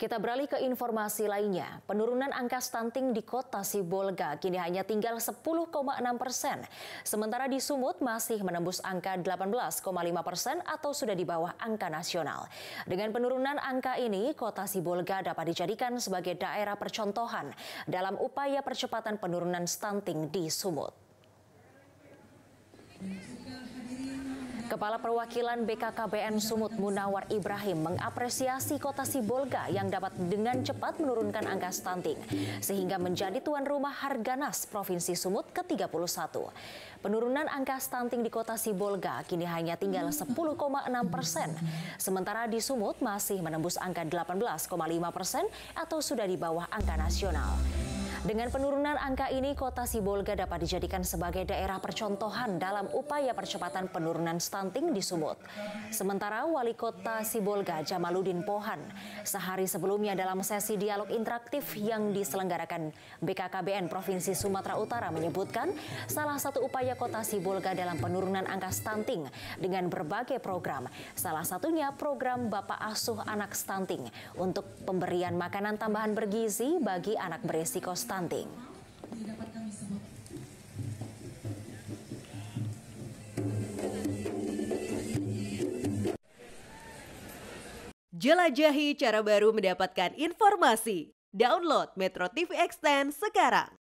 Kita beralih ke informasi lainnya. Penurunan angka stunting di kota Sibolga kini hanya tinggal 10,6%. Sementara di Sumut masih menembus angka 18,5% atau sudah di bawah angka nasional. Dengan penurunan angka ini, kota Sibolga dapat dijadikan sebagai daerah percontohan dalam upaya percepatan penurunan stunting di Sumut. Kepala Perwakilan BKKBN Sumut Munawar Ibrahim mengapresiasi kota Sibolga yang dapat dengan cepat menurunkan angka stunting sehingga menjadi tuan rumah Harganas Provinsi Sumut ke-31. Penurunan angka stunting di kota Sibolga kini hanya tinggal 10,6%, sementara di Sumut masih menembus angka 18,5% atau sudah di bawah angka nasional. Dengan penurunan angka ini, kota Sibolga dapat dijadikan sebagai daerah percontohan dalam upaya percepatan penurunan stunting di Sumut. Sementara Wali Kota Sibolga Jamaluddin Pohan sehari sebelumnya dalam sesi dialog interaktif yang diselenggarakan BKKBN Provinsi Sumatera Utara menyebutkan salah satu upaya kota Sibolga dalam penurunan angka stunting dengan berbagai program. Salah satunya program Bapak Asuh Anak Stunting untuk pemberian makanan tambahan bergizi bagi anak beresiko stunting. Jelajahi cara baru mendapatkan informasi. Download Metro TV Extend sekarang.